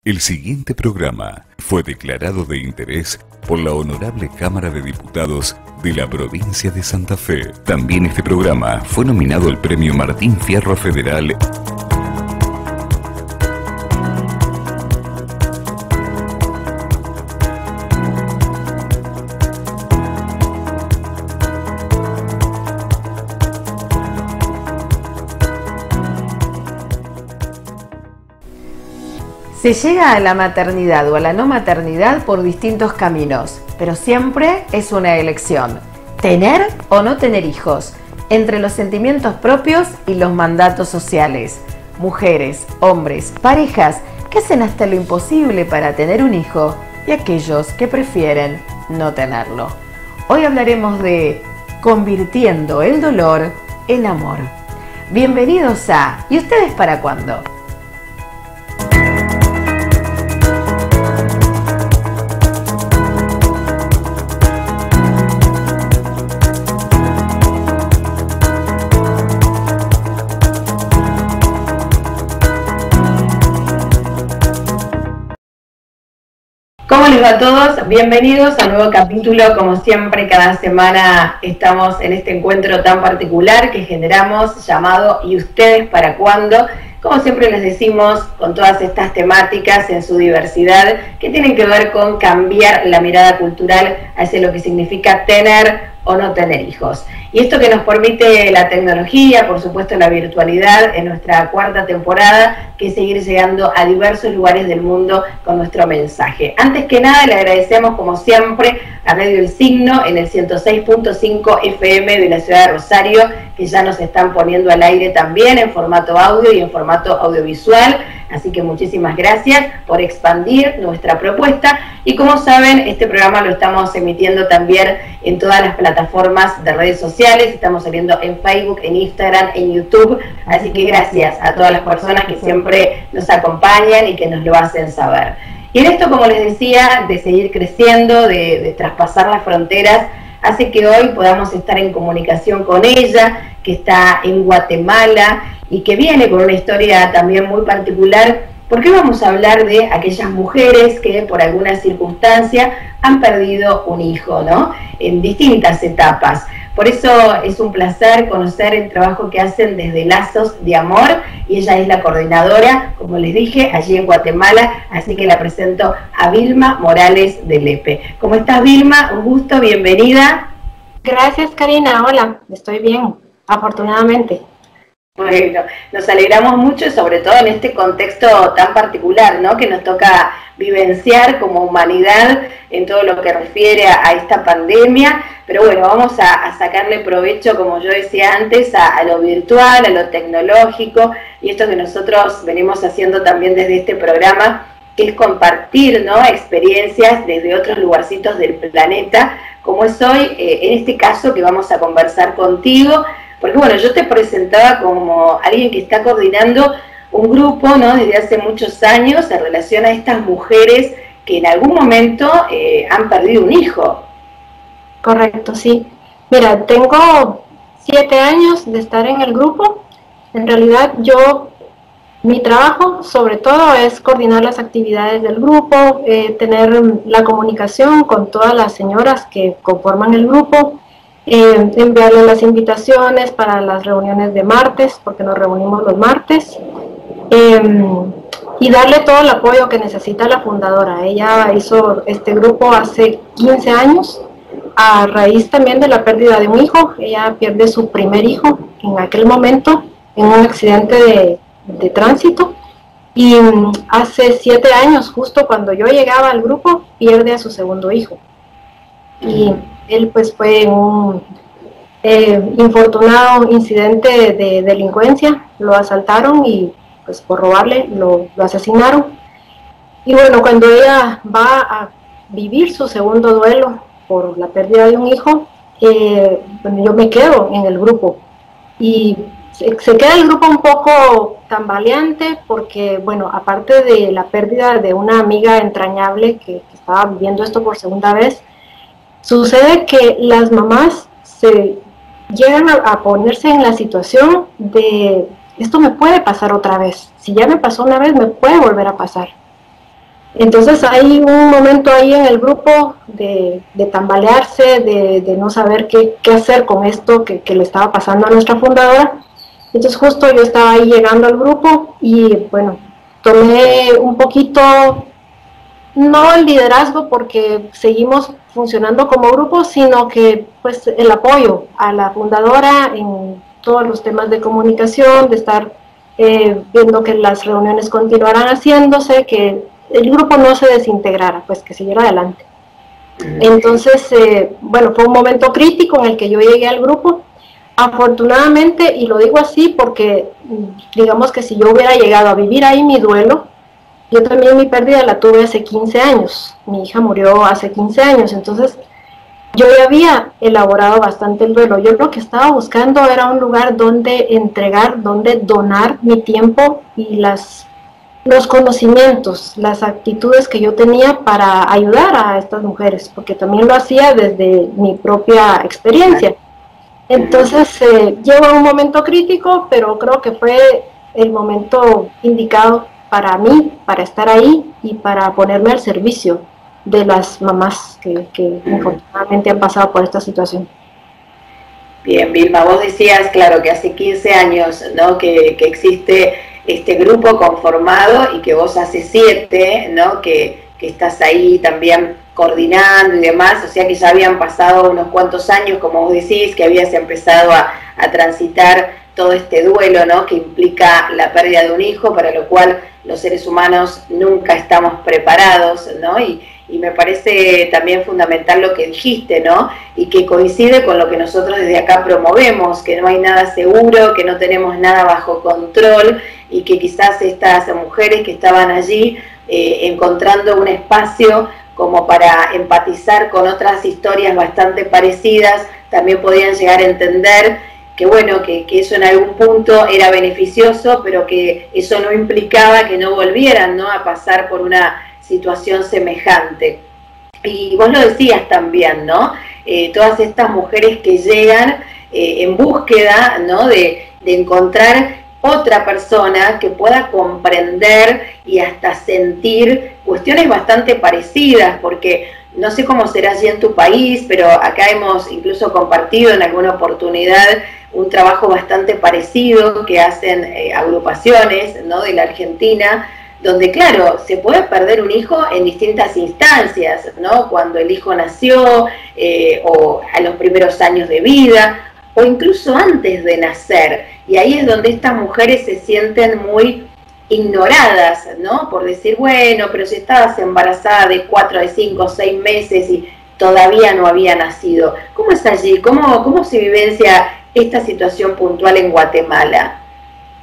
El siguiente programa fue declarado de interés por la Honorable Cámara de Diputados de la provincia de Santa Fe. También este programa fue nominado al Premio Martín Fierro Federal. Se llega a la maternidad o a la no maternidad por distintos caminos, pero siempre es una elección. Tener o no tener hijos, entre los sentimientos propios y los mandatos sociales. Mujeres, hombres, parejas que hacen hasta lo imposible para tener un hijo y aquellos que prefieren no tenerlo. Hoy hablaremos de convirtiendo el dolor en amor. Bienvenidos a ¿Y ustedes para cuándo? ¿Cómo les va a todos? Bienvenidos a un nuevo capítulo. Como siempre, cada semana estamos en este encuentro tan particular que generamos llamado ¿Y ustedes para cuándo? Como siempre les decimos, con todas estas temáticas en su diversidad que tienen que ver con cambiar la mirada cultural hacia lo que significa tener o no tener hijos. Y esto que nos permite la tecnología, por supuesto la virtualidad, en nuestra cuarta temporada, que es seguir llegando a diversos lugares del mundo con nuestro mensaje. Antes que nada, le agradecemos como siempre a Radio El Signo en el 106.5 FM de la ciudad de Rosario, que ya nos están poniendo al aire también en formato audio y en formato audiovisual. Así que muchísimas gracias por expandir nuestra propuesta. Y como saben, este programa lo estamos emitiendo también en todas las plataformas de redes sociales. Estamos saliendo en Facebook, en Instagram, en YouTube. Así que gracias a todas las personas que siempre nos acompañan y que nos lo hacen saber. Y en esto, como les decía, de seguir creciendo, de traspasar las fronteras, hace que hoy podamos estar en comunicación con ella, que está en Guatemala y que viene con una historia también muy particular, porque vamos a hablar de aquellas mujeres que por alguna circunstancia han perdido un hijo, ¿no? En distintas etapas. Por eso es un placer conocer el trabajo que hacen desde Lazos de Amor, y ella es la coordinadora, como les dije, allí en Guatemala, así que la presento a Vilma Morales de Lepe. ¿Cómo estás, Vilma? Un gusto, bienvenida. Gracias, Karina. Hola, estoy bien, afortunadamente. Bueno, nos alegramos mucho, sobre todo en este contexto tan particular, ¿no?, que nos toca vivenciar como humanidad en todo lo que refiere a esta pandemia. Pero bueno, vamos a sacarle provecho, como yo decía antes, a lo virtual, a lo tecnológico, y esto que nosotros venimos haciendo también desde este programa, que es compartir, ¿no?, experiencias desde otros lugarcitos del planeta, como es hoy, en este caso que vamos a conversar contigo. Porque bueno, yo te presentaba como alguien que está coordinando un grupo, ¿no?, desde hace muchos años en relación a estas mujeres que en algún momento han perdido un hijo. Correcto, sí. Mira, tengo 7 años de estar en el grupo. En realidad mi trabajo sobre todo es coordinar las actividades del grupo, tener la comunicación con todas las señoras que conforman el grupo, enviarles las invitaciones para las reuniones de martes, porque nos reunimos los martes, y darle todo el apoyo que necesita la fundadora. Ella hizo este grupo hace 15 años, a raíz también de la pérdida de un hijo. Ella pierde su primer hijo en aquel momento, en un accidente de tránsito, y hace 7 años, justo cuando yo llegaba al grupo, pierde a su segundo hijo. Y él pues fue un infortunado incidente de delincuencia. Lo asaltaron y pues por robarle lo asesinaron. Y bueno, cuando ella va a vivir su segundo duelo por la pérdida de un hijo, yo me quedo en el grupo, y se queda el grupo un poco tambaleante porque, bueno, aparte de la pérdida de una amiga entrañable que estaba viviendo esto por segunda vez, sucede que las mamás se llegan a ponerse en la situación de esto me puede pasar otra vez. Si ya me pasó una vez, me puede volver a pasar. Entonces hay un momento ahí en el grupo de tambalearse, de no saber qué hacer con esto que le estaba pasando a nuestra fundadora. Entonces justo yo estaba ahí llegando al grupo y bueno, tomé un poquito, no el liderazgo porque seguimos funcionando como grupo, sino que pues el apoyo a la fundadora en todos los temas de comunicación, de estar viendo que las reuniones continuaran haciéndose, que el grupo no se desintegrara, pues que siguiera adelante. Entonces, bueno, fue un momento crítico en el que yo llegué al grupo. Afortunadamente, y lo digo así porque digamos que si yo hubiera llegado a vivir ahí mi duelo, yo también mi pérdida la tuve hace 15 años, mi hija murió hace 15 años, entonces yo ya había elaborado bastante el duelo. Yo lo que estaba buscando era un lugar donde entregar, donde donar mi tiempo y los conocimientos, las actitudes que yo tenía para ayudar a estas mujeres, porque también lo hacía desde mi propia experiencia. Entonces llegó un momento crítico, pero creo que fue el momento indicado para mí, para estar ahí y para ponerme al servicio de las mamás que infortunadamente han pasado por esta situación. Bien, Vilma, vos decías, claro, que hace 15 años, ¿no?, que existe este grupo conformado y que vos hace 7, ¿no?, que estás ahí también coordinando y demás, o sea que ya habían pasado unos cuantos años, como vos decís, que habías empezado a transitar todo este duelo, ¿no?, que implica la pérdida de un hijo, para lo cual los seres humanos nunca estamos preparados, ¿no? Y me parece también fundamental lo que dijiste, ¿no? Y que coincide con lo que nosotros desde acá promovemos, que no hay nada seguro, que no tenemos nada bajo control y que quizás estas mujeres que estaban allí encontrando un espacio como para empatizar con otras historias bastante parecidas, también podían llegar a entender que bueno, que eso en algún punto era beneficioso, pero que eso no implicaba que no volvieran, ¿no?, a pasar por una situación semejante. Y vos lo decías también, ¿no? Todas estas mujeres que llegan en búsqueda, ¿no?, de encontrar otra persona que pueda comprender y hasta sentir cuestiones bastante parecidas, porque no sé cómo será allí en tu país, pero acá hemos incluso compartido en alguna oportunidad un trabajo bastante parecido que hacen agrupaciones, ¿no?, de la Argentina, donde claro, se puede perder un hijo en distintas instancias, ¿no?, cuando el hijo nació, o a los primeros años de vida, o incluso antes de nacer, y ahí es donde estas mujeres se sienten muy ignoradas, ¿no?, por decir, bueno, pero si estabas embarazada de 4, de 5, 6 meses y todavía no había nacido. ¿Cómo es allí? ¿Cómo se vivencia esta situación puntual en Guatemala?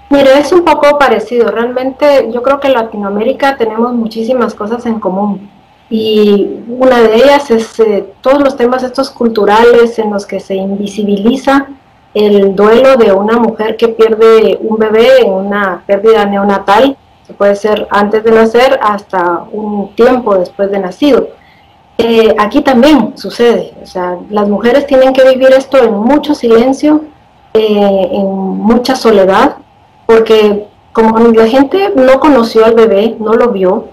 Mire, es un poco parecido. Realmente yo creo que en Latinoamérica tenemos muchísimas cosas en común. Y una de ellas es todos los temas estos culturales en los que se invisibiliza el duelo de una mujer que pierde un bebé en una pérdida neonatal, que puede ser antes de nacer hasta un tiempo después de nacido. Aquí también sucede, o sea, las mujeres tienen que vivir esto en mucho silencio, en mucha soledad, porque como la gente no conoció al bebé, no lo vio,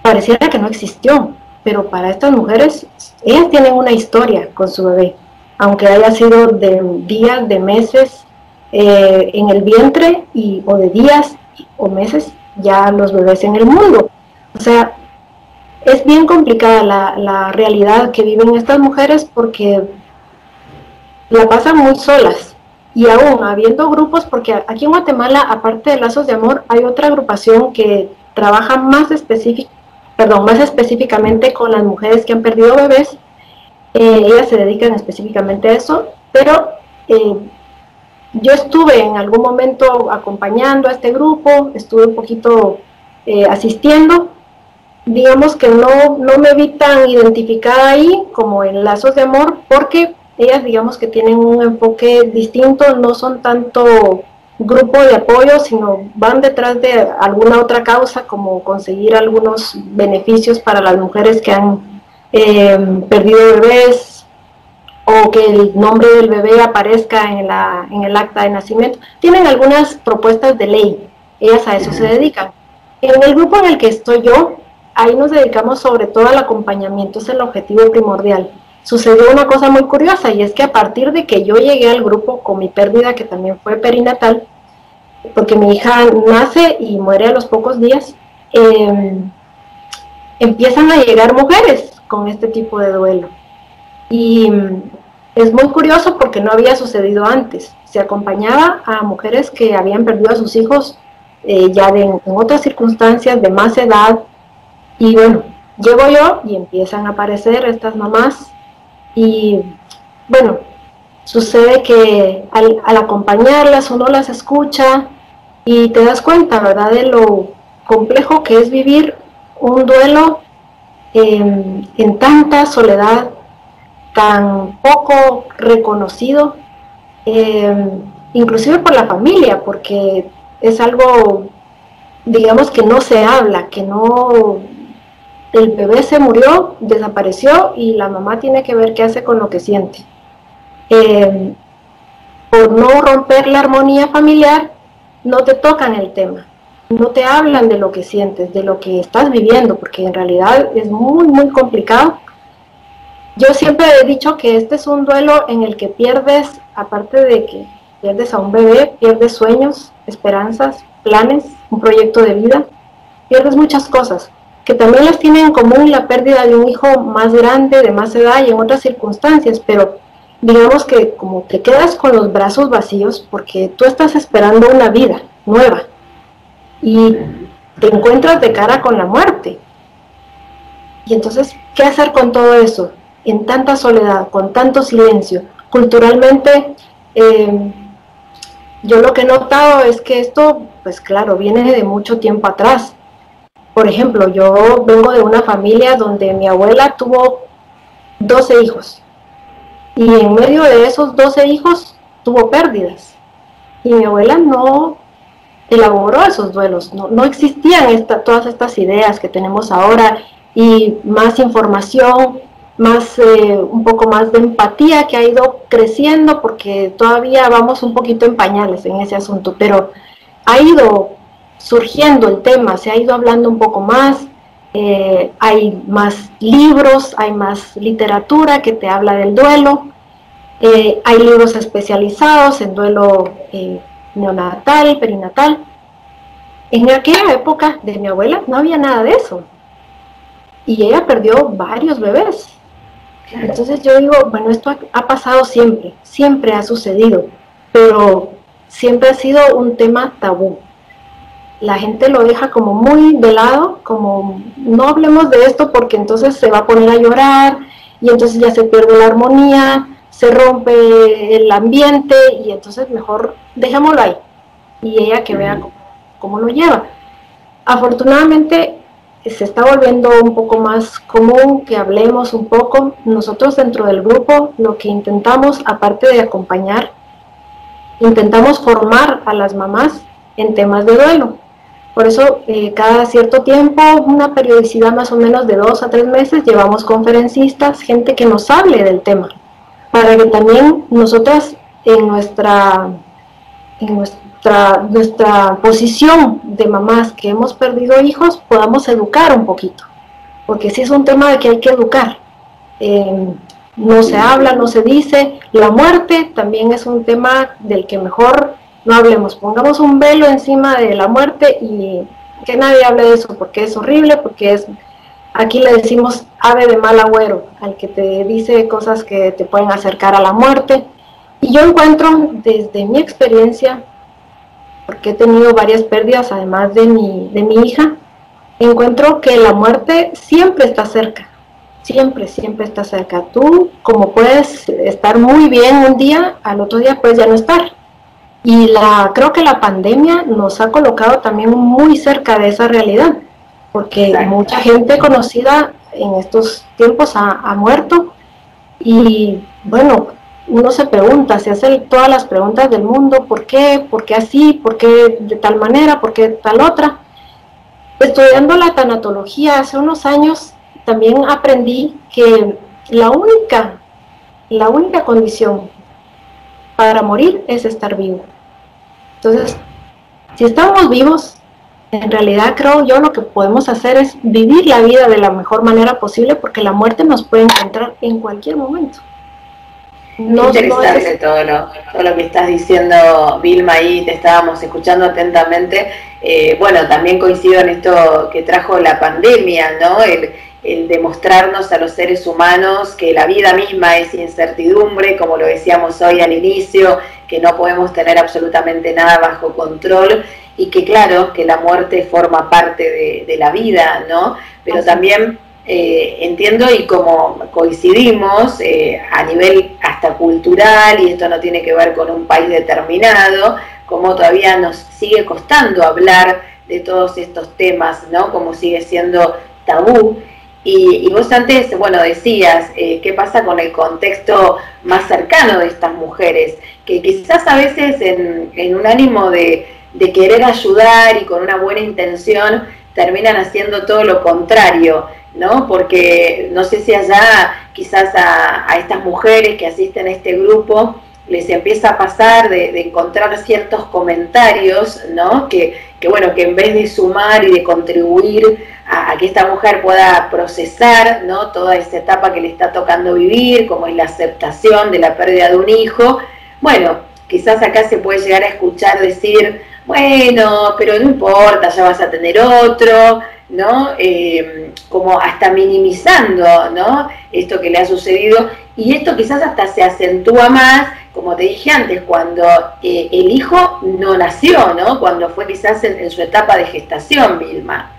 pareciera que no existió, pero para estas mujeres, ellas tienen una historia con su bebé, aunque haya sido de días, de meses en el vientre, o de días o meses ya los bebés en el mundo. O sea, es bien complicada la realidad que viven estas mujeres porque la pasan muy solas. Y aún habiendo grupos, porque aquí en Guatemala, aparte de Lazos de Amor, hay otra agrupación que trabaja más específicamente con las mujeres que han perdido bebés. Ellas se dedican específicamente a eso, pero yo estuve en algún momento acompañando a este grupo, estuve un poquito asistiendo. Digamos que no me vi tan identificada ahí como en Lazos de Amor, porque ellas digamos que tienen un enfoque distinto, no son tanto grupo de apoyo, sino van detrás de alguna otra causa, como conseguir algunos beneficios para las mujeres que han perdido bebés, o que el nombre del bebé aparezca en el acta de nacimiento. Tienen algunas propuestas de ley, ellas a eso se dedican. En el grupo en el que estoy yo, ahí nos dedicamos sobre todo al acompañamiento, es el objetivo primordial. Sucedió una cosa muy curiosa, y es que a partir de que yo llegué al grupo con mi pérdida, que también fue perinatal, porque mi hija nace y muere a los pocos días, empiezan a llegar mujeres con este tipo de duelo. Y es muy curioso porque no había sucedido antes. Se acompañaba a mujeres que habían perdido a sus hijos ya en otras circunstancias, de más edad, y bueno, llego yo y empiezan a aparecer estas mamás, y bueno, sucede que al acompañarlas uno las escucha y te das cuenta, ¿verdad?, de lo complejo que es vivir un duelo en tanta soledad, tan poco reconocido, inclusive por la familia, porque es algo, digamos, que no se habla, que no, el bebé se murió, desapareció, y la mamá tiene que ver qué hace con lo que siente. Por no romper la armonía familiar, no te tocan el tema, no te hablan de lo que sientes, de lo que estás viviendo, porque en realidad es muy, muy complicado. Yo siempre he dicho que este es un duelo en el que pierdes, aparte de que pierdes a un bebé, pierdes sueños, esperanzas, planes, un proyecto de vida, pierdes muchas cosas, que también las tienen en común la pérdida de un hijo más grande, de más edad y en otras circunstancias, pero digamos que como te quedas con los brazos vacíos porque tú estás esperando una vida nueva y te encuentras de cara con la muerte. Y entonces, ¿qué hacer con todo eso? En tanta soledad, con tanto silencio. Culturalmente, yo lo que he notado es que esto, pues claro, viene de mucho tiempo atrás. Por ejemplo, yo vengo de una familia donde mi abuela tuvo 12 hijos. Y en medio de esos 12 hijos tuvo pérdidas. Y mi abuela no elaboró esos duelos. No existían todas estas ideas que tenemos ahora, y más información, más un poco más de empatía que ha ido creciendo, porque todavía vamos un poquito en pañales en ese asunto, pero ha ido surgiendo el tema, se ha ido hablando un poco más, hay más libros, hay más literatura que te habla del duelo, hay libros especializados en duelo neonatal, perinatal. En aquella época de mi abuela no había nada de eso, y ella perdió varios bebés. Entonces yo digo, bueno, esto ha pasado siempre, siempre ha sucedido, pero siempre ha sido un tema tabú. La gente lo deja como muy de lado, como no hablemos de esto porque entonces se va a poner a llorar, y entonces ya se pierde la armonía, se rompe el ambiente, y entonces mejor dejémoslo ahí, y ella que vea cómo lo lleva. Afortunadamente, se está volviendo un poco más común que hablemos un poco. Nosotros dentro del grupo lo que intentamos, aparte de acompañar, intentamos formar a las mamás en temas de duelo. Por eso cada cierto tiempo, una periodicidad más o menos de 2 a 3 meses, llevamos conferencistas, gente que nos hable del tema, para que también nosotras en nuestra posición de mamás que hemos perdido hijos podamos educar un poquito, porque sí es un tema de que hay que educar. No se habla, no se dice. La muerte también es un tema del que mejor no hablemos, pongamos un velo encima de la muerte y que nadie hable de eso, porque es horrible, porque es, aquí le decimos ave de mal agüero al que te dice cosas que te pueden acercar a la muerte. Y yo encuentro, desde mi experiencia, porque he tenido varias pérdidas además de mi hija, encuentro que la muerte siempre está cerca, siempre está cerca. Tú, como puedes estar muy bien un día, al otro día puedes ya no estar. Y creo que la pandemia nos ha colocado también muy cerca de esa realidad, porque mucha gente conocida en estos tiempos ha muerto, y bueno, uno se pregunta, se hace todas las preguntas del mundo: ¿por qué? ¿Por qué así? ¿Por qué de tal manera? ¿Por qué tal otra? Estudiando la tanatología hace unos años, también aprendí que la única condición para morir es estar vivo. Entonces, si estamos vivos, En realidad creo yo lo que podemos hacer es vivir la vida de la mejor manera posible, porque la muerte nos puede encontrar en cualquier momento. Interesante todo lo que estás diciendo, Vilma, ahí te estábamos escuchando atentamente. Bueno, también coincido en esto que trajo la pandemia, ¿no? El demostrarnos a los seres humanos que la vida misma es incertidumbre, como lo decíamos hoy al inicio, que no podemos tener absolutamente nada bajo control y que claro, que la muerte forma parte de la vida, ¿no? Pero también entiendo, y como coincidimos a nivel hasta cultural, y esto no tiene que ver con un país determinado, como todavía nos sigue costando hablar de todos estos temas, ¿no? Como sigue siendo tabú. Y vos antes, bueno, decías, ¿qué pasa con el contexto más cercano de estas mujeres? Que quizás a veces en un ánimo de querer ayudar y con una buena intención terminan haciendo todo lo contrario, ¿no? Porque no sé si allá quizás a estas mujeres que asisten a este grupo les empieza a pasar de encontrar ciertos comentarios, ¿no? Que bueno, que en vez de sumar y de contribuir a que esta mujer pueda procesar, ¿no? Toda esa etapa que le está tocando vivir, como es la aceptación de la pérdida de un hijo, bueno, quizás acá se puede llegar a escuchar decir, bueno, pero no importa, ya vas a tener otro, ¿no? Como hasta minimizando, ¿no? Esto que le ha sucedido, y esto quizás hasta se acentúa más, como te dije antes, cuando el hijo no nació, ¿no? Cuando fue quizás en su etapa de gestación, Vilma.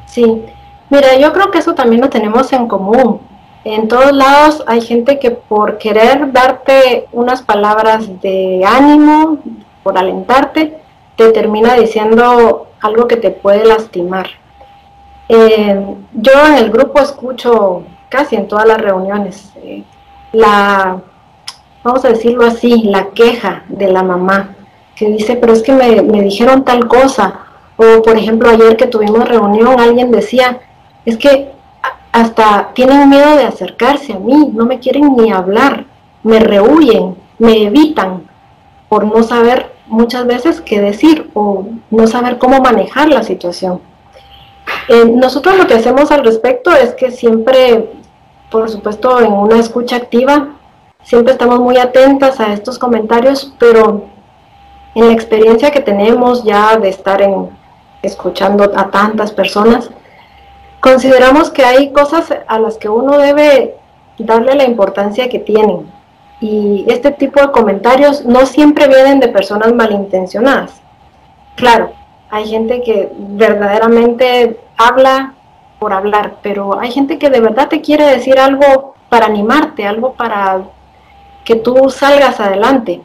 Sí, mira, yo creo que eso también lo tenemos en común. En todos lados hay gente que por querer darte unas palabras de ánimo, por alentarte, te termina diciendo algo que te puede lastimar. Yo en el grupo escucho casi en todas las reuniones vamos a decirlo así, la queja de la mamá, que dice, pero es que me dijeron tal cosa. O por ejemplo, ayer que tuvimos reunión, alguien decía, es que hasta tienen miedo de acercarse a mí, no me quieren ni hablar, me rehuyen, me evitan, por no saber muchas veces qué decir o no saber cómo manejar la situación. Nosotros lo que hacemos al respecto es que siempre, por supuesto, en una escucha activa, siempre estamos muy atentas a estos comentarios, pero en la experiencia que tenemos ya de estar escuchando a tantas personas, consideramos que hay cosas a las que uno debe darle la importancia que tienen. Y este tipo de comentarios no siempre vienen de personas malintencionadas. Claro, hay gente que verdaderamente habla por hablar, pero hay gente que de verdad te quiere decir algo para animarte, algo para que tú salgas adelante.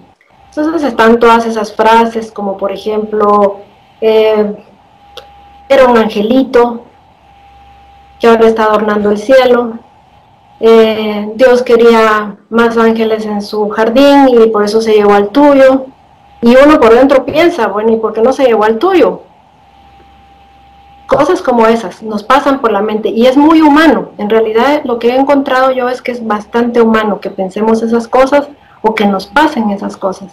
Entonces están todas esas frases como por ejemplo, era un angelito que ahora está adornando el cielo, Dios quería más ángeles en su jardín y por eso se llevó al tuyo. Y uno por dentro piensa, bueno, ¿y por qué no se llevó al tuyo? Cosas como esas nos pasan por la mente y es muy humano. En realidad lo que he encontrado yo es que es bastante humano que pensemos esas cosas o que nos pasen esas cosas.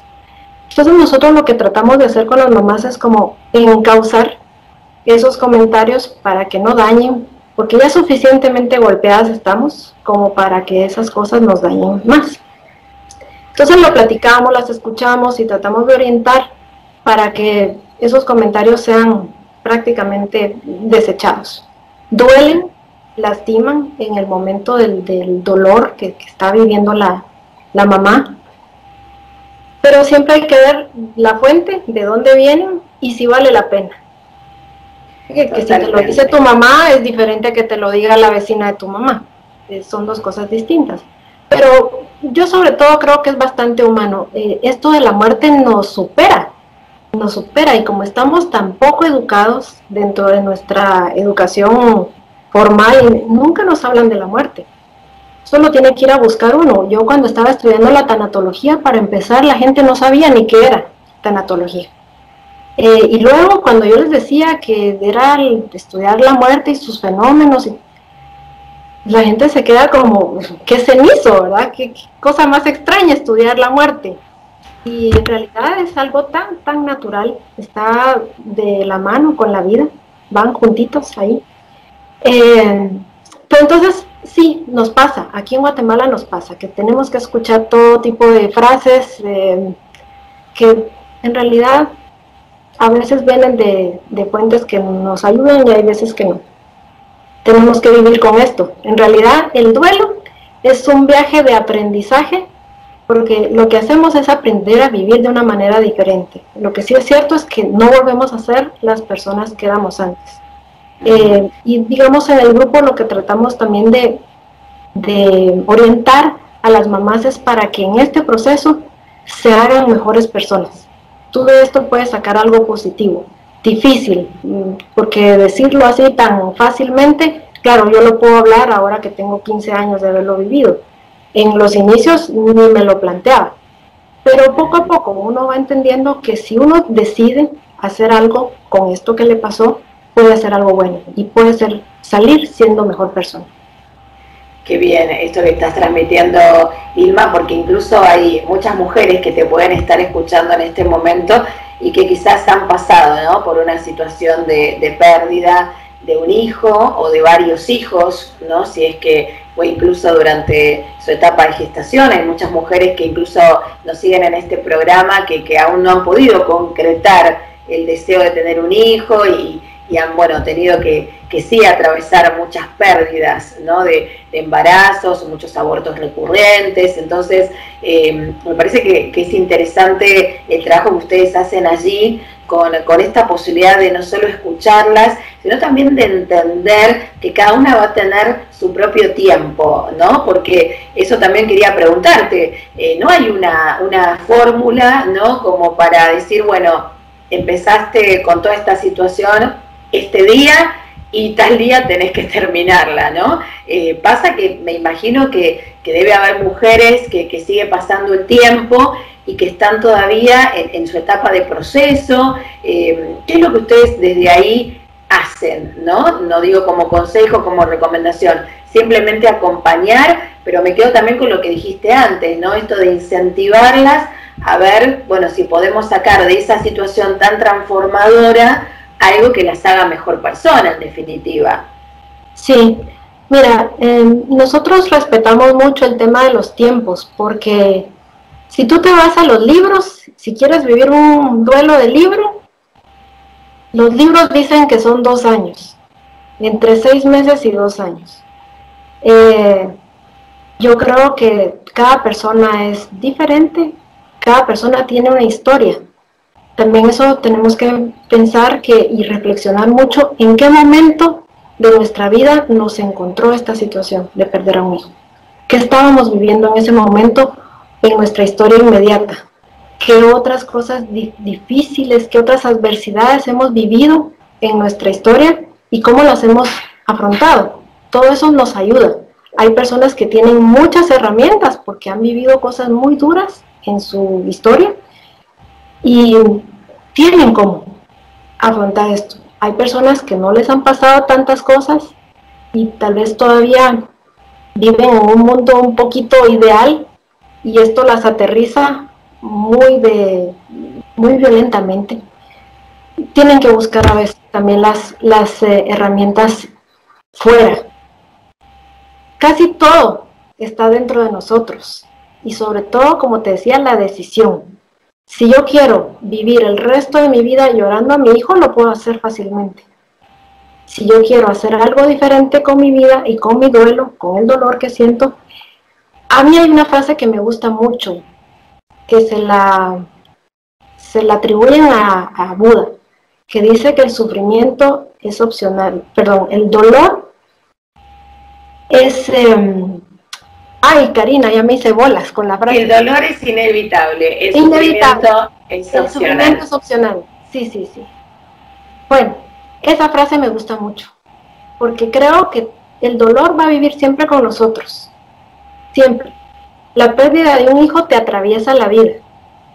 Entonces nosotros lo que tratamos de hacer con las mamás es como encauzar esos comentarios para que no dañen, porque ya suficientemente golpeadas estamos como para que esas cosas nos dañen más. Entonces lo platicamos, las escuchamos y tratamos de orientar para que esos comentarios sean prácticamente desechados. Duelen, lastiman en el momento del dolor que está viviendo la mamá, pero siempre hay que ver la fuente, de dónde vienen y si vale la pena. Que si te lo dice tu mamá es diferente a que te lo diga la vecina de tu mamá. Son dos cosas distintas. Pero yo sobre todo creo que es bastante humano. Esto de la muerte nos supera y como estamos tan poco educados dentro de nuestra educación formal, nunca nos hablan de la muerte. Solo tiene que ir a buscar uno. Yo cuando estaba estudiando la tanatología, para empezar, la gente no sabía ni qué era tanatología. Y luego cuando yo les decía que era estudiar la muerte y sus fenómenos, la gente se queda como, ¿qué cenizo, verdad? ¿Qué cosa más extraña estudiar la muerte? Y en realidad es algo tan natural, está de la mano con la vida, van juntitos ahí. Pero entonces sí, nos pasa, aquí en Guatemala nos pasa, que tenemos que escuchar todo tipo de frases que en realidad a veces vienen de fuentes que nos ayudan y hay veces que no. Tenemos que vivir con esto. En realidad el duelo es un viaje de aprendizaje, porque lo que hacemos es aprender a vivir de una manera diferente. Lo que sí es cierto es que no volvemos a ser las personas que éramos antes. Y digamos en el grupo lo que tratamos también de orientar a las mamás es para que en este proceso se hagan mejores personas. Tú de esto puedes sacar algo positivo. Difícil, porque decirlo así tan fácilmente, claro, yo lo puedo hablar ahora que tengo 15 años de haberlo vivido. En los inicios ni me lo planteaba, pero poco a poco uno va entendiendo que si uno decide hacer algo con esto que le pasó, puede hacer algo bueno y puede salir siendo mejor persona. Qué bien esto que estás transmitiendo, Vilma, porque incluso hay muchas mujeres que te pueden estar escuchando en este momento y que quizás han pasado, ¿no?, por una situación de pérdida de un hijo o de varios hijos, ¿no?, si es que fue incluso durante su etapa de gestación. Hay muchas mujeres que incluso nos siguen en este programa que aún no han podido concretar el deseo de tener un hijo y han, bueno, tenido que sí atravesar muchas pérdidas, ¿no?, de embarazos, muchos abortos recurrentes. Entonces, me parece que es interesante el trabajo que ustedes hacen allí con esta posibilidad de no solo escucharlas, sino también de entender que cada una va a tener su propio tiempo, ¿no? Porque eso también quería preguntarte, no hay una fórmula, ¿no?, como para decir, bueno, empezaste con toda esta situación este día y tal día tenés que terminarla, ¿no? Pasa que me imagino que debe haber mujeres que sigue pasando el tiempo y que están todavía en su etapa de proceso. ¿Qué es lo que ustedes desde ahí hacen, ¿no? No digo como consejo, como recomendación, simplemente acompañar, pero me quedo también con lo que dijiste antes, ¿no? Esto de incentivarlas a ver, bueno, si podemos sacar de esa situación tan transformadora algo que las haga mejor persona, en definitiva. Sí, mira, nosotros respetamos mucho el tema de los tiempos, porque si tú te vas a los libros, si quieres vivir un duelo de libro, los libros dicen que son 2 años, entre 6 meses y 2 años. Yo creo que cada persona es diferente, cada persona tiene una historia. También eso tenemos que pensar y reflexionar mucho en qué momento de nuestra vida nos encontró esta situación de perder a un hijo. ¿Qué estábamos viviendo en ese momento en nuestra historia inmediata? ¿Qué otras cosas difíciles, qué otras adversidades hemos vivido en nuestra historia y cómo las hemos afrontado? Todo eso nos ayuda. Hay personas que tienen muchas herramientas porque han vivido cosas muy duras en su historia y tienen cómo afrontar esto. Hay personas que no les han pasado tantas cosas y tal vez todavía viven en un mundo un poquito ideal y esto las aterriza muy violentamente. Tienen que buscar a veces también las herramientas fuera. Casi todo está dentro de nosotros y sobre todo, como te decía, la decisión. Si yo quiero vivir el resto de mi vida llorando a mi hijo, lo puedo hacer fácilmente. Si yo quiero hacer algo diferente con mi vida y con mi duelo, con el dolor que siento, a mí hay una frase que me gusta mucho, que se la atribuyen a Buda, que dice que el sufrimiento es opcional, perdón, el dolor es... Ay, Karina, ya me hice bolas con la frase. El dolor es inevitable, el sufrimiento es opcional. Sí. Bueno, esa frase me gusta mucho, porque creo que el dolor va a vivir siempre con nosotros, siempre. La pérdida de un hijo te atraviesa la vida,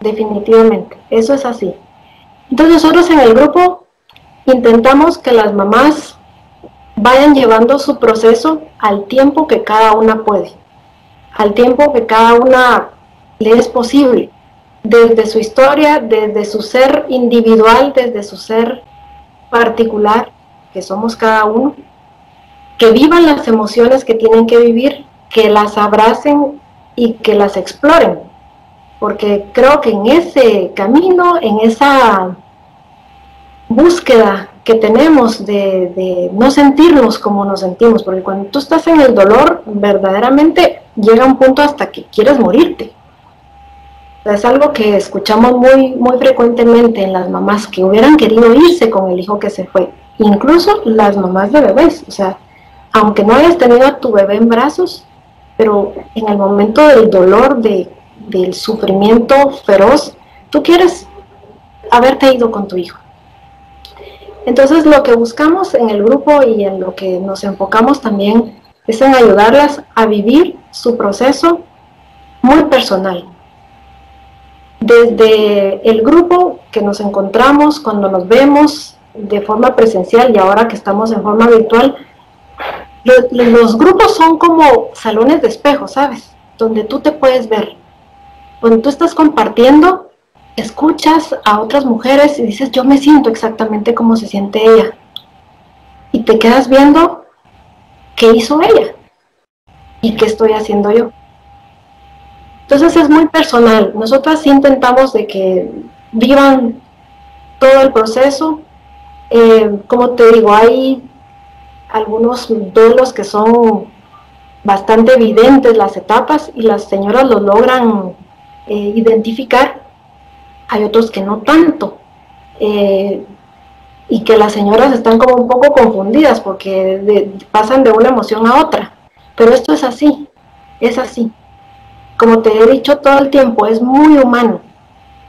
definitivamente, eso es así. Entonces nosotros en el grupo intentamos que las mamás vayan llevando su proceso al tiempo que cada una puede, al tiempo que cada una le es posible. desde su historia, desde su ser individual, desde su ser particular, que somos cada uno, que vivan las emociones que tienen que vivir, que las abracen y que las exploren, porque creo que en ese camino, en esa búsqueda que tenemos de no sentirnos como nos sentimos, porque cuando tú estás en el dolor, verdaderamente llega un punto hasta que quieres morirte. Es algo que escuchamos muy frecuentemente en las mamás que hubieran querido irse con el hijo que se fue, incluso las mamás de bebés. O sea, aunque no hayas tenido a tu bebé en brazos, pero en el momento del dolor, del sufrimiento feroz, tú quieres haberte ido con tu hijo. Entonces lo que buscamos en el grupo y en lo que nos enfocamos también es en ayudarlas a vivir su proceso muy personal. Desde el grupo que nos encontramos cuando nos vemos de forma presencial y ahora que estamos en forma virtual, los grupos son como salones de espejo, ¿sabes? Donde tú te puedes ver. Cuando tú estás compartiendo, escuchas a otras mujeres y dices, yo me siento exactamente como se siente ella. Y te quedas viendo qué hizo ella y qué estoy haciendo yo. Entonces es muy personal. Nosotras sí intentamos de que vivan todo el proceso. Como te digo, hay algunos duelos que son bastante evidentes las etapas y las señoras lo logran identificar. Hay otros que no tanto. Y que las señoras están como un poco confundidas porque pasan de una emoción a otra. Pero esto es así, es así. Como te he dicho todo el tiempo, es muy humano.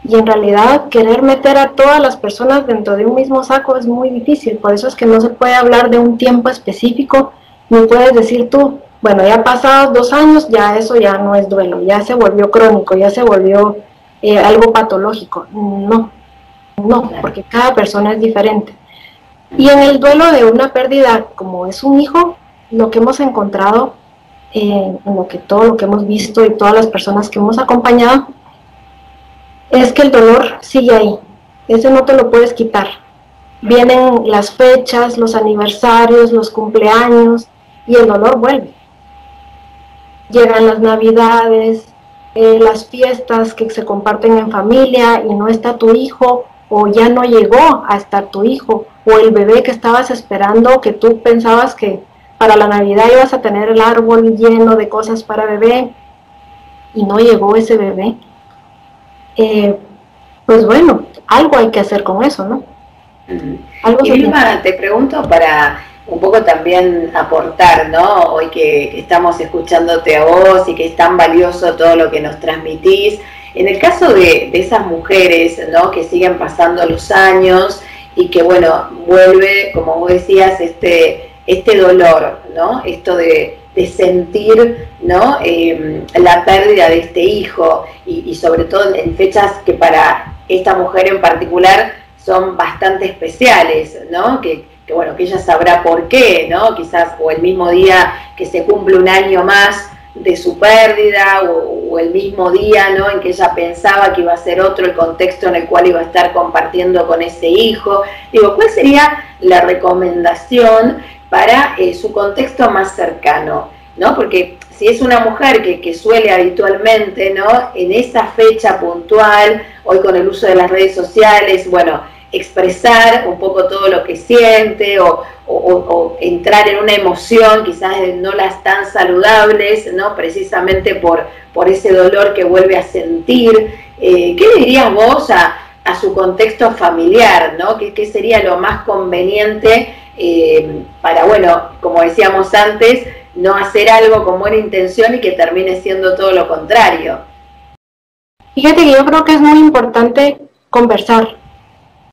Y en realidad querer meter a todas las personas dentro de un mismo saco es muy difícil. Por eso es que no se puede hablar de un tiempo específico, ni puedes decir tú, bueno, ya pasados 2 años, ya eso ya no es duelo, ya se volvió crónico, ya se volvió algo patológico. No, porque cada persona es diferente. Y en el duelo de una pérdida, como es un hijo, lo que hemos encontrado, en todo lo que hemos visto y todas las personas que hemos acompañado, es que el dolor sigue ahí. Ese no te lo puedes quitar. Vienen las fechas, los aniversarios, los cumpleaños, y el dolor vuelve. Llegan las navidades, las fiestas que se comparten en familia y no está tu hijo, o ya no llegó a estar tu hijo, o el bebé que estabas esperando, que tú pensabas que para la Navidad ibas a tener el árbol lleno de cosas para bebé y no llegó ese bebé. Pues bueno, algo hay que hacer con eso, ¿no? Algo. Y Vilma, te pregunto para un poco también aportar, ¿no? Hoy que estamos escuchándote a vos y que es tan valioso todo lo que nos transmitís. En el caso de esas mujeres, ¿no? Que siguen pasando los años y que, bueno, vuelve, como vos decías, este dolor, ¿no? Esto de sentir, ¿no? La pérdida de este hijo y sobre todo en fechas que para esta mujer en particular son bastante especiales, ¿no? Que bueno, que ella sabrá por qué, ¿no? Quizás o el mismo día que se cumple un año más de su pérdida o el mismo día, ¿no? En que ella pensaba que iba a ser otro el contexto en el cual iba a estar compartiendo con ese hijo. Digo, ¿cuál sería la recomendación para su contexto más cercano, ¿no? Porque si es una mujer que suele habitualmente, ¿no? En esa fecha puntual, hoy con el uso de las redes sociales, bueno, expresar un poco todo lo que siente o entrar en una emoción quizás no las tan saludables, ¿no? Precisamente por ese dolor que vuelve a sentir. ¿Qué le dirías vos a su contexto familiar, ¿no? ¿Qué sería lo más conveniente para, bueno, como decíamos antes, no hacer algo con buena intención y que termine siendo todo lo contrario? Fíjate que yo creo que es muy importante conversar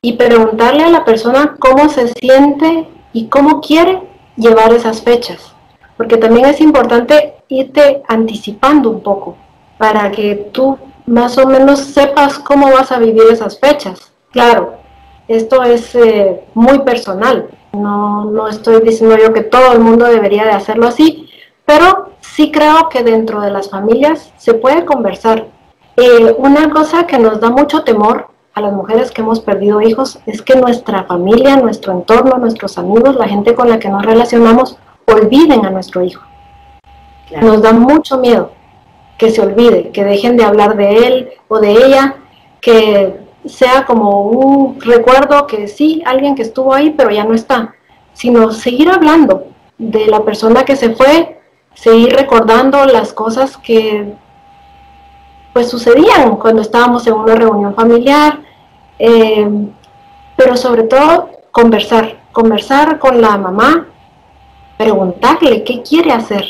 y preguntarle a la persona cómo se siente y cómo quiere llevar esas fechas, porque también es importante irte anticipando un poco para que tú más o menos sepas cómo vas a vivir esas fechas. Claro, esto es muy personal, no estoy diciendo yo que todo el mundo debería de hacerlo así, pero sí creo que dentro de las familias se puede conversar Una cosa que nos da mucho temor a las mujeres que hemos perdido hijos es que nuestra familia, nuestro entorno, nuestros amigos, la gente con la que nos relacionamos, olviden a nuestro hijo. Claro. Nos da mucho miedo que se olvide, que dejen de hablar de él o de ella, que sea como un recuerdo que sí, alguien que estuvo ahí pero ya no está, sino seguir hablando de la persona que se fue, seguir recordando las cosas que pues sucedían cuando estábamos en una reunión familiar, pero sobre todo conversar con la mamá, preguntarle qué quiere hacer,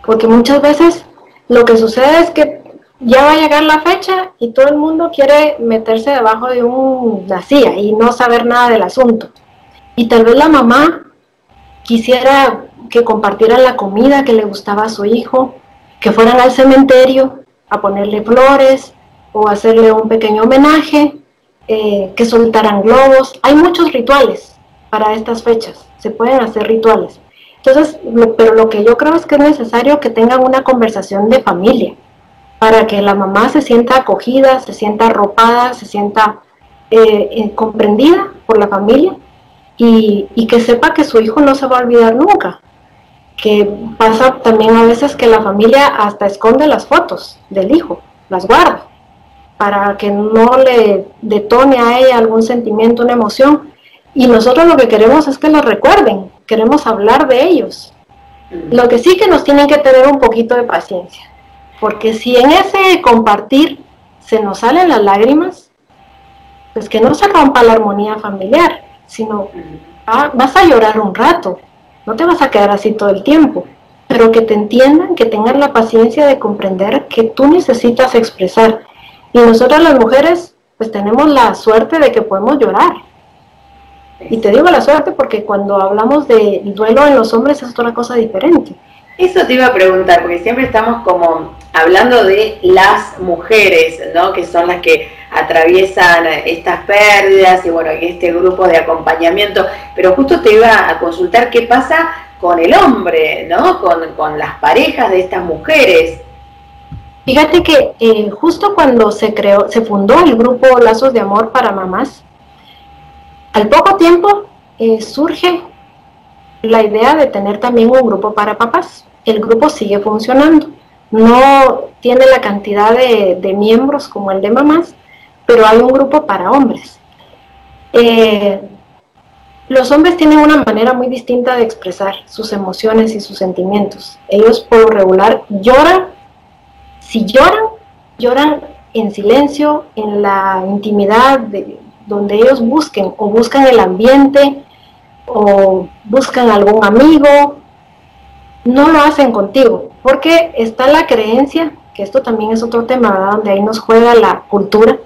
porque muchas veces lo que sucede es que ya va a llegar la fecha y todo el mundo quiere meterse debajo de una silla y no saber nada del asunto, y tal vez la mamá quisiera que compartieran la comida que le gustaba a su hijo, que fueran al cementerio a ponerle flores o hacerle un pequeño homenaje, que soltaran globos. Hay muchos rituales para estas fechas, se pueden hacer rituales. Entonces, pero lo que yo creo es que es necesario que tengan una conversación de familia, para que la mamá se sienta acogida, se sienta arropada, se sienta comprendida por la familia, y que sepa que su hijo no se va a olvidar nunca. Que pasa también a veces que la familia hasta esconde las fotos del hijo, las guarda, para que no le detone a ella algún sentimiento, una emoción, y nosotros lo que queremos es que los recuerden, queremos hablar de ellos. Lo que sí que nos tienen que tener un poquito de paciencia, porque si en ese compartir se nos salen las lágrimas, pues que no se rompa la armonía familiar, sino vas a llorar un rato, no te vas a quedar así todo el tiempo, pero que te entiendan, que tengan la paciencia de comprender que tú necesitas expresar. Y nosotras las mujeres, pues tenemos la suerte de que podemos llorar. Y te digo la suerte porque cuando hablamos de duelo en los hombres es otra cosa diferente. Eso te iba a preguntar, porque siempre estamos como hablando de las mujeres, ¿no? Que son las que atraviesan estas pérdidas y bueno, este grupo de acompañamiento, pero justo te iba a consultar qué pasa con el hombre, ¿no? Con las parejas de estas mujeres. Fíjate que justo cuando se fundó el grupo Lazos de Amor para Mamás, al poco tiempo surge la idea de tener también un grupo para papás. El grupo sigue funcionando, no tiene la cantidad de miembros como el de mamás, pero hay un grupo para hombres. Los hombres tienen una manera muy distinta de expresar sus emociones y sus sentimientos. Ellos por lo regular lloran. Si lloran en silencio, en la intimidad donde ellos busquen, o buscan el ambiente, o buscan algún amigo. No lo hacen contigo, porque está la creencia, que esto también es otro tema, ¿verdad? Donde ahí nos juega la cultura,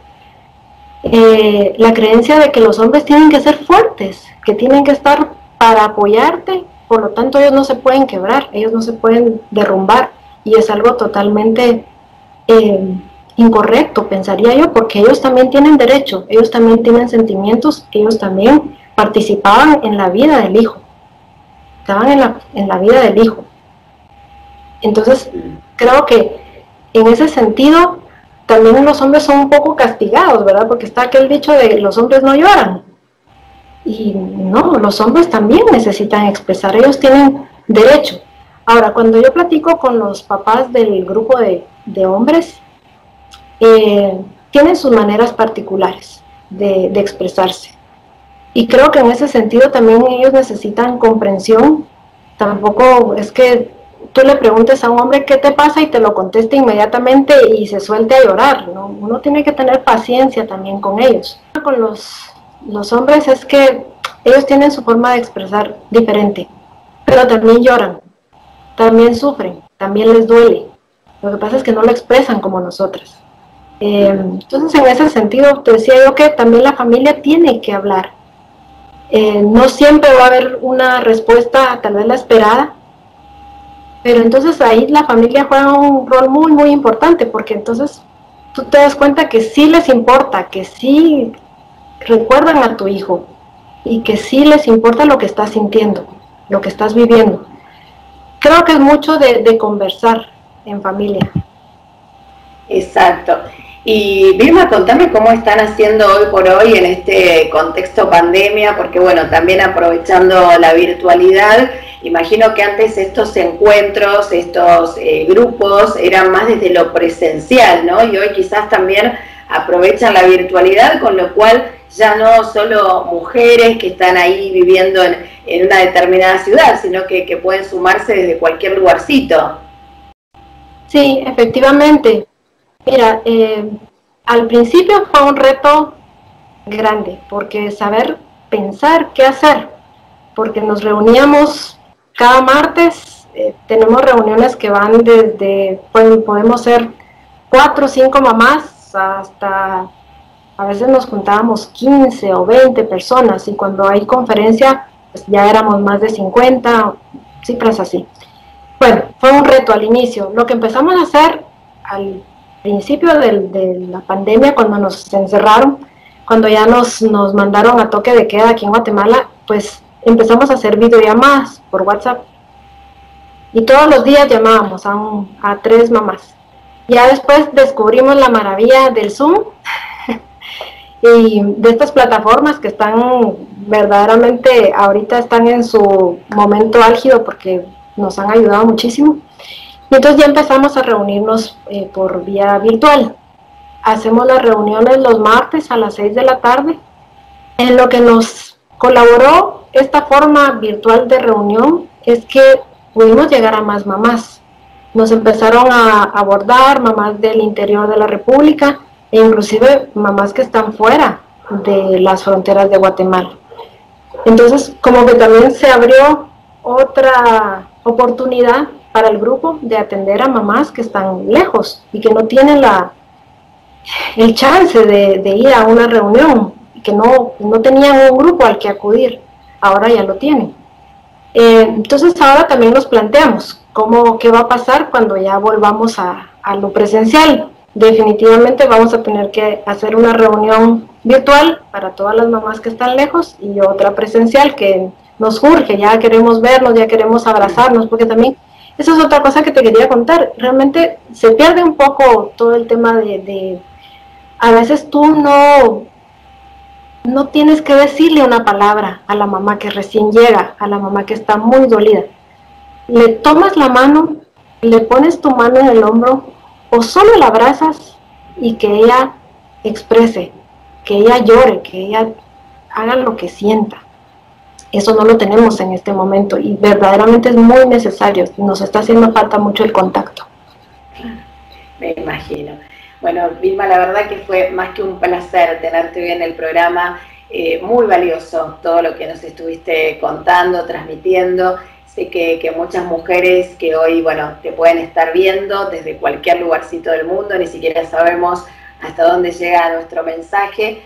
la creencia de que los hombres tienen que ser fuertes, que tienen que estar para apoyarte, por lo tanto ellos no se pueden quebrar, ellos no se pueden derrumbar, y es algo totalmente incorrecto, pensaría yo, porque ellos también tienen derecho, ellos también tienen sentimientos, ellos también participaban en la vida del hijo, estaban en la vida del hijo. Entonces creo que en ese sentido también los hombres son un poco castigados, ¿verdad? Porque está aquel dicho de los hombres no lloran, y no, los hombres también necesitan expresar, ellos tienen derecho. Ahora, cuando yo platico con los papás del grupo de hombres, tienen sus maneras particulares de expresarse, y creo que en ese sentido también ellos necesitan comprensión. Tampoco es que tú le preguntes a un hombre qué te pasa y te lo conteste inmediatamente y se suelte a llorar, ¿no? Uno tiene que tener paciencia también con ellos. Con los hombres es que ellos tienen su forma de expresar diferente, pero también lloran, también sufren, también les duele. Lo que pasa es que no lo expresan como nosotras. Entonces en ese sentido te decía yo que también la familia tiene que hablar. No siempre va a haber una respuesta tal vez la esperada, pero entonces ahí la familia juega un rol muy muy importante, porque entonces tú te das cuenta que sí les importa, que sí recuerdan a tu hijo y que sí les importa lo que estás sintiendo, lo que estás viviendo. Creo que es mucho de conversar en familia. Exacto. Y Vilma, contame cómo están haciendo hoy por hoy en este contexto pandemia, porque bueno, también aprovechando la virtualidad, imagino que antes estos encuentros, estos grupos eran más desde lo presencial, ¿no? Y hoy quizás también aprovechan la virtualidad, con lo cual ya no solo mujeres que están ahí viviendo en una determinada ciudad, sino que pueden sumarse desde cualquier lugarcito. Sí, efectivamente. Mira, al principio fue un reto grande, porque saber pensar qué hacer, porque nos reuníamos cada martes, tenemos reuniones que van desde, podemos ser 4 o 5 mamás, hasta a veces nos juntábamos 15 o 20 personas, y cuando hay conferencia, pues ya éramos más de 50, cifras así. Bueno, fue un reto al inicio. Lo que empezamos a hacer al principio de la pandemia, cuando nos encerraron, cuando ya nos mandaron a toque de queda aquí en Guatemala, pues empezamos a hacer videollamadas por WhatsApp. Y todos los días llamábamos a 3 mamás. Ya después descubrimos la maravilla del Zoom y de estas plataformas que están verdaderamente, ahorita están en su momento álgido porque nos han ayudado muchísimo. Y entonces ya empezamos a reunirnos por vía virtual. Hacemos las reuniones los martes a las 6 de la tarde. En lo que nos colaboró esta forma virtual de reunión es que pudimos llegar a más mamás. Nos empezaron a abordar mamás del interior de la República e inclusive mamás que están fuera de las fronteras de Guatemala. Entonces, como que también se abrió otra oportunidad para el grupo de atender a mamás que están lejos y que no tienen el chance de ir a una reunión, que no tenían un grupo al que acudir. Ahora ya lo tienen. Entonces ahora también nos planteamos qué va a pasar cuando ya volvamos a lo presencial. Definitivamente vamos a tener que hacer una reunión virtual para todas las mamás que están lejos y otra presencial que nos urge, ya queremos vernos, ya queremos abrazarnos, porque también esa es otra cosa que te quería contar. Realmente se pierde un poco todo el tema de a veces tú no tienes que decirle una palabra a la mamá que recién llega, a la mamá que está muy dolida. Le tomas la mano, le pones tu mano en el hombro o solo la abrazas y que ella exprese, que ella llore, que ella haga lo que sienta. Eso no lo tenemos en este momento y verdaderamente es muy necesario. Nos está haciendo falta mucho el contacto. Me imagino. Bueno, Vilma, la verdad que fue más que un placer tenerte hoy en el programa, muy valioso todo lo que nos estuviste contando, transmitiendo. Sé que muchas mujeres que hoy, bueno, te pueden estar viendo desde cualquier lugarcito del mundo, ni siquiera sabemos hasta dónde llega nuestro mensaje,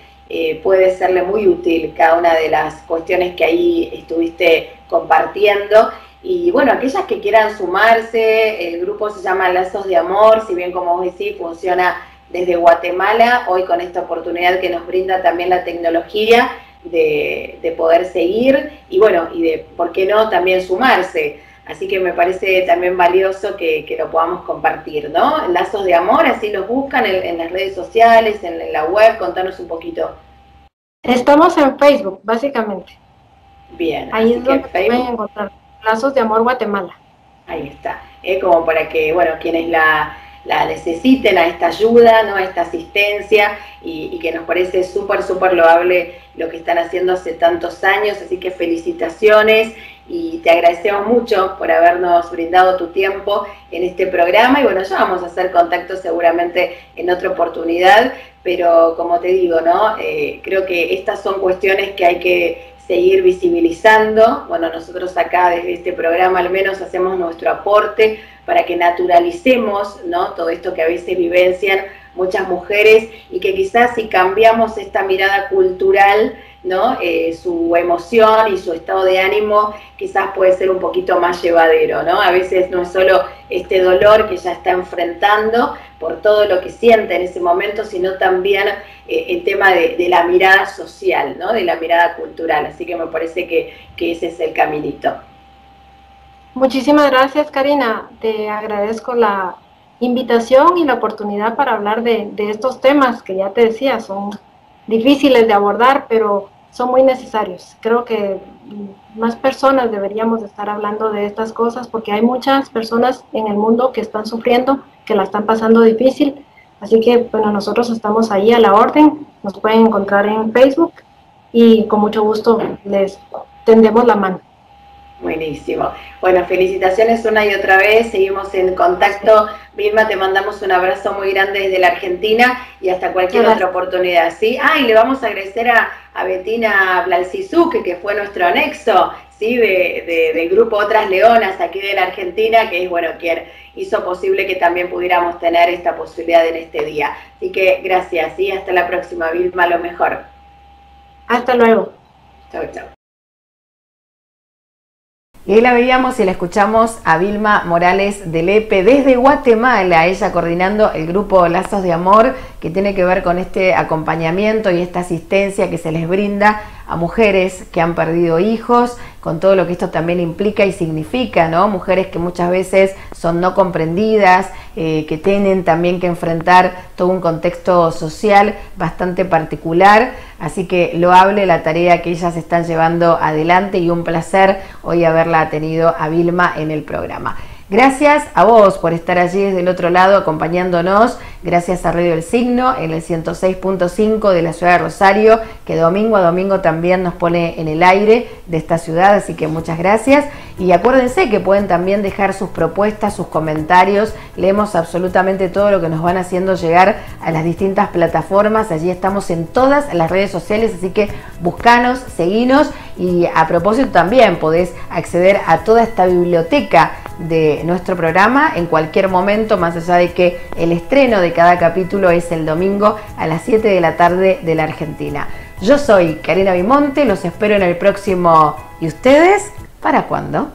puede serle muy útil cada una de las cuestiones que ahí estuviste compartiendo. Y bueno, aquellas que quieran sumarse, el grupo se llama Lazos de Amor, si bien como vos decís funciona desde Guatemala, hoy con esta oportunidad que nos brinda también la tecnología de poder seguir y bueno, y de por qué no también sumarse. Así que me parece también valioso que lo podamos compartir, ¿no? Lazos de Amor, así los buscan en las redes sociales, en la web, contanos un poquito. Estamos en Facebook, básicamente. Bien. Ahí es donde pueden encontrar Lazos de Amor Guatemala. Ahí está, como para que, bueno, quienes la necesiten a esta ayuda, ¿no? A esta asistencia y que nos parece súper loable lo que están haciendo hace tantos años, así que felicitaciones y te agradecemos mucho por habernos brindado tu tiempo en este programa y bueno, ya vamos a hacer contacto seguramente en otra oportunidad, pero como te digo, ¿no? Creo que estas son cuestiones que hay que seguir visibilizando. Bueno, nosotros acá desde este programa al menos hacemos nuestro aporte para que naturalicemos, ¿no? Todo esto que a veces vivencian muchas mujeres y que quizás si cambiamos esta mirada cultural, ¿no? Su emoción y su estado de ánimo quizás puede ser un poquito más llevadero, ¿no? A veces no es solo este dolor que ella está enfrentando por todo lo que siente en ese momento, sino también el tema de la mirada social, ¿no? De la mirada cultural, así que me parece que ese es el caminito. Muchísimas gracias, Karina, te agradezco la invitación y la oportunidad para hablar de estos temas que ya te decía, son difíciles de abordar, pero son muy necesarios. Creo que más personas deberíamos estar hablando de estas cosas porque hay muchas personas en el mundo que están sufriendo, que la están pasando difícil. Así que, bueno, nosotros estamos ahí a la orden, nos pueden encontrar en Facebook y con mucho gusto les tendemos la mano. Buenísimo. Bueno, felicitaciones una y otra vez, seguimos en contacto. Vilma, te mandamos un abrazo muy grande desde la Argentina y hasta cualquier otra oportunidad, ¿sí? Y le vamos a agradecer a Betina Blalcizuque, que fue nuestro anexo, ¿sí? Del grupo Otras Leonas aquí de la Argentina, que es, bueno, quien hizo posible que también pudiéramos tener esta posibilidad en este día. Así que gracias, ¿sí? Hasta la próxima, Vilma, lo mejor. Hasta luego. Chau, chau. Y ahí la veíamos y la escuchamos a Vilma Morales de Lepe desde Guatemala, ella coordinando el grupo Lazos de Amor, que tiene que ver con este acompañamiento y esta asistencia que se les brinda a mujeres que han perdido hijos, con todo lo que esto también implica y significa, ¿no? Mujeres que muchas veces son no comprendidas, que tienen también que enfrentar todo un contexto social bastante particular, así que loable la tarea que ellas están llevando adelante y un placer hoy haberla tenido a Vilma en el programa. Gracias a vos por estar allí desde el otro lado acompañándonos, gracias a Radio El Signo en el 106.5 de la ciudad de Rosario, que domingo a domingo también nos pone en el aire de esta ciudad, así que muchas gracias. Y acuérdense que pueden también dejar sus propuestas, sus comentarios, leemos absolutamente todo lo que nos van haciendo llegar a las distintas plataformas, allí estamos en todas las redes sociales, así que buscanos, seguinos y a propósito también podés acceder a toda esta biblioteca de nuestro programa en cualquier momento, más allá de que el estreno de cada capítulo es el domingo a las 7 de la tarde de la Argentina. Yo soy Karina Bimonte, los espero en el próximo. ¿Y ustedes? ¿Para cuándo?